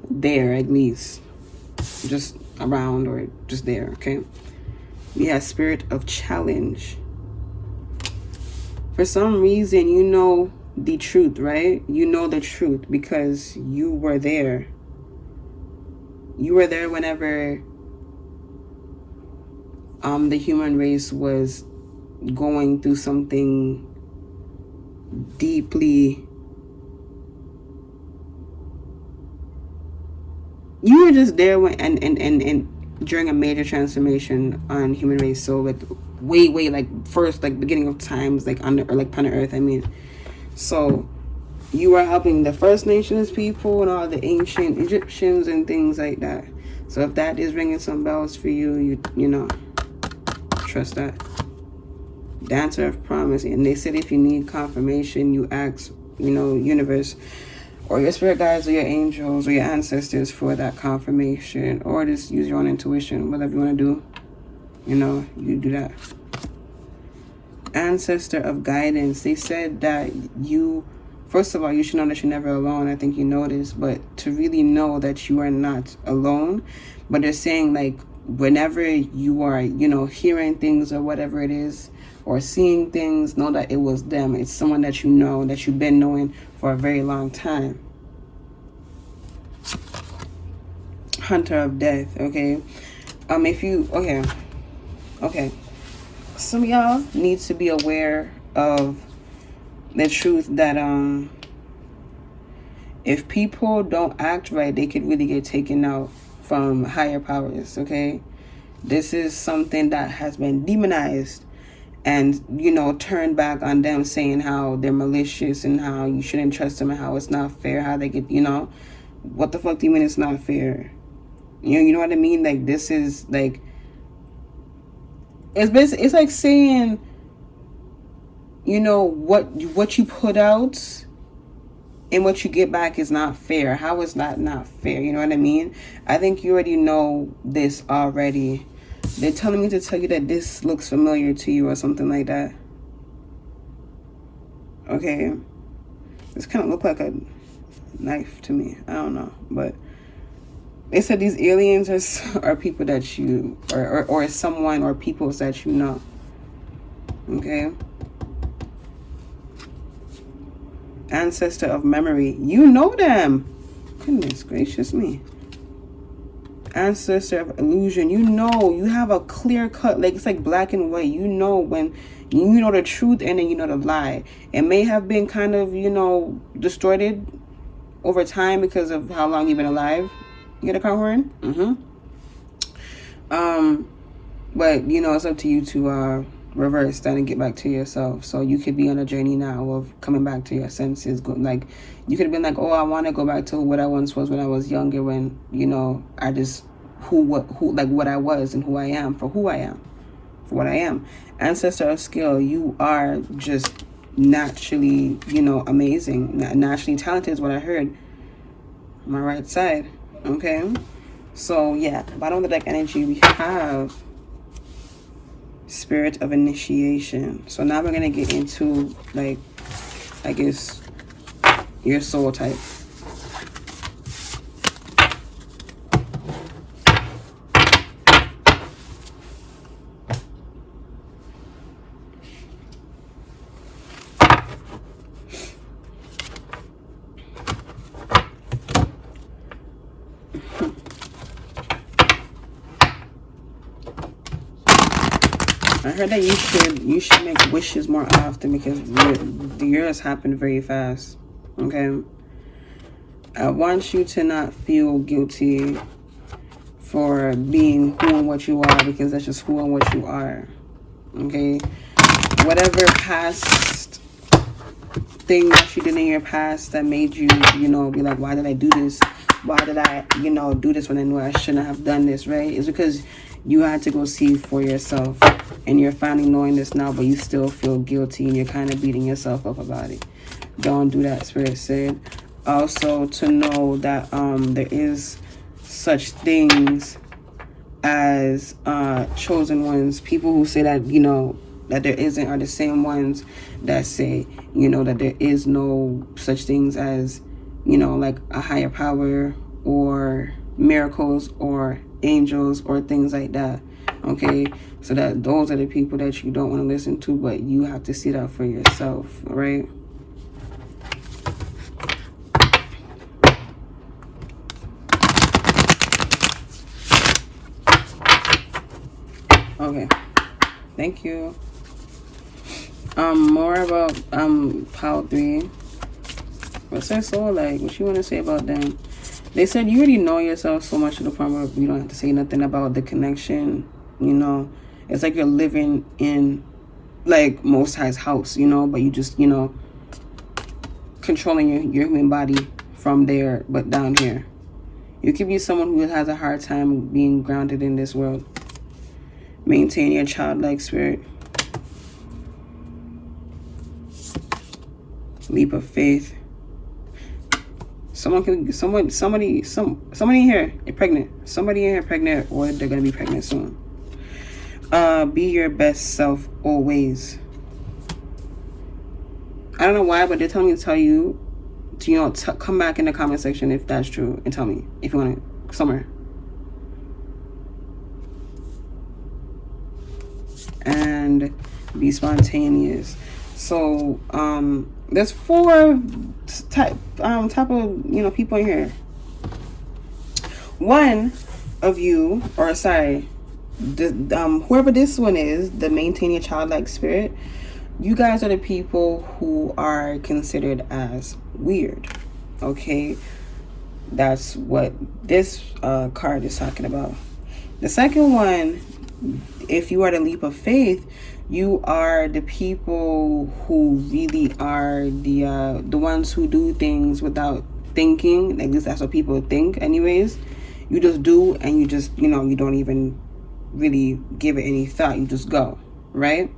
there at least. Just around or just there, okay? We have Spirit of Challenge. For some reason, you know the truth, right? You know the truth because you were there. You were there whenever the human race was going through something deeply. You were just there when and during a major transformation on human race. So like way like first, like beginning of times, like on like planet Earth, I mean. So you were helping the First Nations people and all the ancient Egyptians and things like that. So if that is ringing some bells for you, you know, trust that. Dancer of Promise. And they said if you need confirmation, you ask, universe or your spirit guides or your angels or your ancestors for that confirmation, or just use your own intuition, whatever you want to do, you do that. Ancestor of Guidance. They said that first of all, you should know that you're never alone. I think you know this, but to really know that you are not alone. But they're saying like whenever you are, hearing things or whatever it is, or seeing things, know that it was them. It's someone that you know, that you've been knowing for a very long time. Hunter of Death, okay? Okay. Some of y'all need to be aware of the truth that if people don't act right, they could really get taken out from higher powers, okay? This is something that has been demonized and, turned back on them, saying how they're malicious and how you shouldn't trust them and how it's not fair, how they get, what the fuck do you mean it's not fair? You know what I mean? Like, this is, like, it's like saying, what you put out and what you get back is not fair. How is that not fair? You know what I mean? I think you already know this already. They're telling me to tell you that this looks familiar to you or something like that. Okay. This kind of look like a knife to me. I don't know. But They said these aliens are people that you, or someone or peoples that you know. Okay. Ancestor of memory. You know them. Goodness gracious me. Ancestor of illusion. You know, you have a clear cut, like it's like black and white. You know when you know the truth and then you know the lie. It may have been kind of, you know, distorted over time because of how long you've been alive. You get a car horn? But you know, it's up to you to reverse that and get back to yourself. So you could be on a journey now of coming back to your senses. Like you could have been like, oh, I want to go back to what I once was when I was younger, when, you know, I just what I was and who I am for who I am, for what I am. Ancestor of skill. You are just naturally, you know, amazing. Naturally talented is what I heard. My right side. Okay. So yeah, bottom of the deck energy, we have Spirit of initiation. So now we're gonna get into, like, I guess, your soul type. I heard that you should make wishes more often because the years happen very fast. Okay. I want you to not feel guilty for being who and what you are, because that's just who and what you are. Okay. Whatever past thing that you did in your past that made you, you know, be like, why did I do this? Why did I, you know, do this when I knew I shouldn't have done this, right? It's because you had to go see for yourself, and you're finally knowing this now, but you still feel guilty and you're kind of beating yourself up about it. Don't do that, Spirit said. Also, to know that there is such things as chosen ones. People who say that, you know, that there isn't are the same ones that say, you know, that there is no such things as, you know, like a higher power or miracles or angels or things like that. Okay, so that those are the people that you don't want to listen to, but you have to see that for yourself. All right. Okay, thank you. More about Power 3. What's their soul like? What you want to say about them? They said you already know yourself so much to the point where you don't have to say nothing about the connection. You know, it's like you're living in, like, Most High's house, you know, but you just, you know, controlling your human body from there, but down here. You could be someone who has a hard time being grounded in this world. Maintain your childlike spirit. Leap of faith. Somebody in here is pregnant. Somebody in here pregnant, or they're gonna be pregnant soon. Be your best self always. I don't know why, but they're telling me to tell you to, you know, come back in the comment section if that's true and tell me if you want to somewhere. And be spontaneous. So there's 4 type of, you know, people in here. One of you, or sorry, whoever this one is, the maintain your childlike spirit, you guys are the people who are considered as weird. Okay, that's what this card is talking about. The second one, if you are the leap of faith, you are the people who really are the ones who do things without thinking. At least that's what people think anyways. You just do, and you just, you know, you don't even really give it any thought. You just go, right?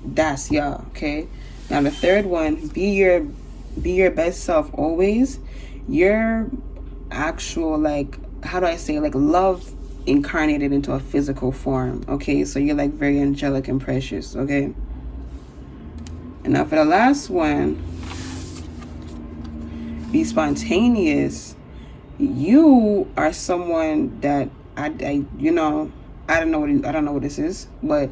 That's y'all. Okay, now the third one, be your best self always. Your actual, like, how do I say, like, love incarnated into a physical form. Okay, so you're like very angelic and precious. Okay, and now for the last one, be spontaneous. You are someone that I you know, I don't know what this is, but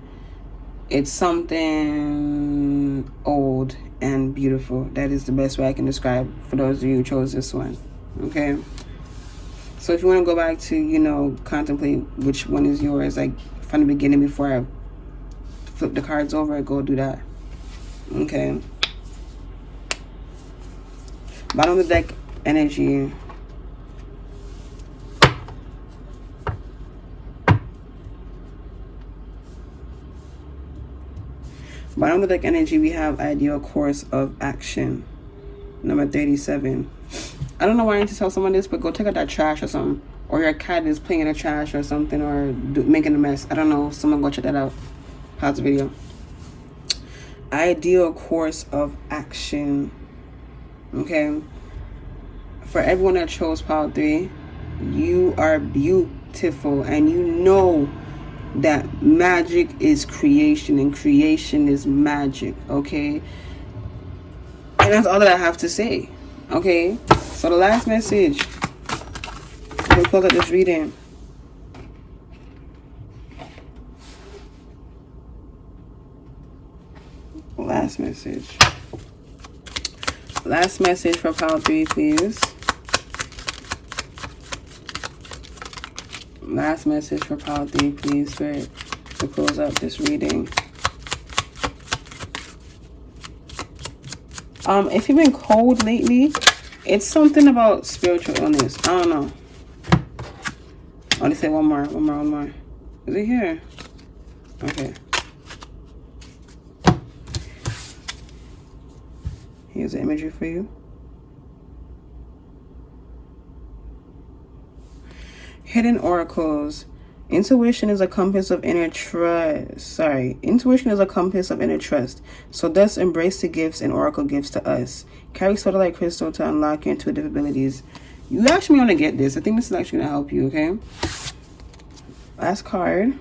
it's something old and beautiful. That is the best way I can describe for those of you who chose this one. Okay. So if you want to go back to, you know, contemplate which one is yours, like from the beginning before I flip the cards over, go do that. Okay. Bottom of the deck energy. Bottom of the deck energy, we have ideal course of action. Number 37. I don't know why I need to tell someone this, but go take out that trash or something. Or your cat is playing in the trash or something, or making a mess. I don't know. Someone go check that out. Pause the video. Ideal course of action. Okay. For everyone that chose pile 3, you are beautiful, and you know that magic is creation and creation is magic. Okay. And that's all that I have to say. Okay. So the last message. We'll close out this reading. Last message. Last message for pile 3, please. Last message for pile 3, please, Spirit, to close out this reading. If you've been cold lately, it's something about spiritual illness. I don't know. I want to say one more. Is it here? Okay. Here's the imagery for you. Hidden oracles. Intuition is a compass of inner trust. Intuition is a compass of inner trust. So thus embrace the gifts and oracle gifts to us. Carry sodalite crystal to unlock your intuitive abilities. You actually want to get this. I think this is actually going to help you, okay? Last card.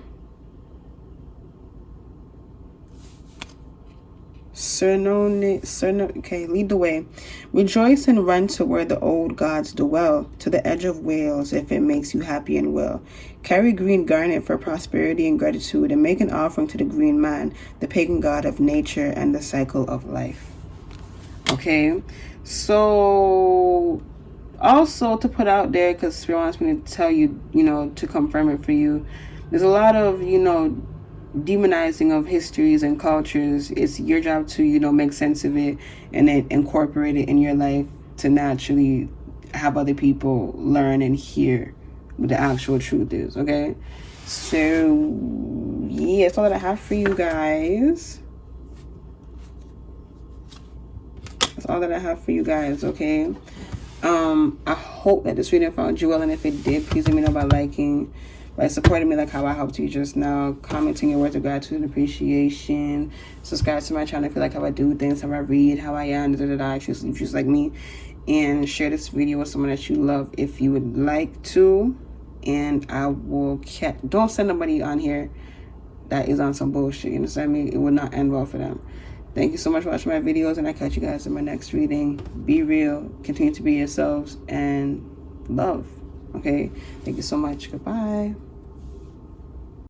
Okay, lead the way. Rejoice and run to where the old gods dwell, to the edge of Wales, if it makes you happy and well. Carry green garnet for prosperity and gratitude, and make an offering to the green man, the pagan god of nature and the cycle of life. Okay, so also to put out there, because Spirit wants me to tell you, you know, to confirm it for you, there's a lot of, you know, demonizing of histories and cultures. It's your job to, you know, make sense of it and then incorporate it in your life to naturally have other people learn and hear what the actual truth is. Okay, so yeah, that's all that I have for you guys. That's all that I have for you guys. Okay, I hope that this video found you well, and if it did, please let me know by liking, by supporting me like how I helped you just now, commenting your words of gratitude and appreciation, subscribe to my channel if you like how I do things, how I read, how I am, choose like me, and share this video with someone that you love if you would like to. And I will don't send nobody on here that is on some bullshit, you understand me? It will not end well for them. Thank you so much for watching my videos, and I catch you guys in my next reading. Be real, continue to be yourselves, and love. Okay, thank you so much. Goodbye.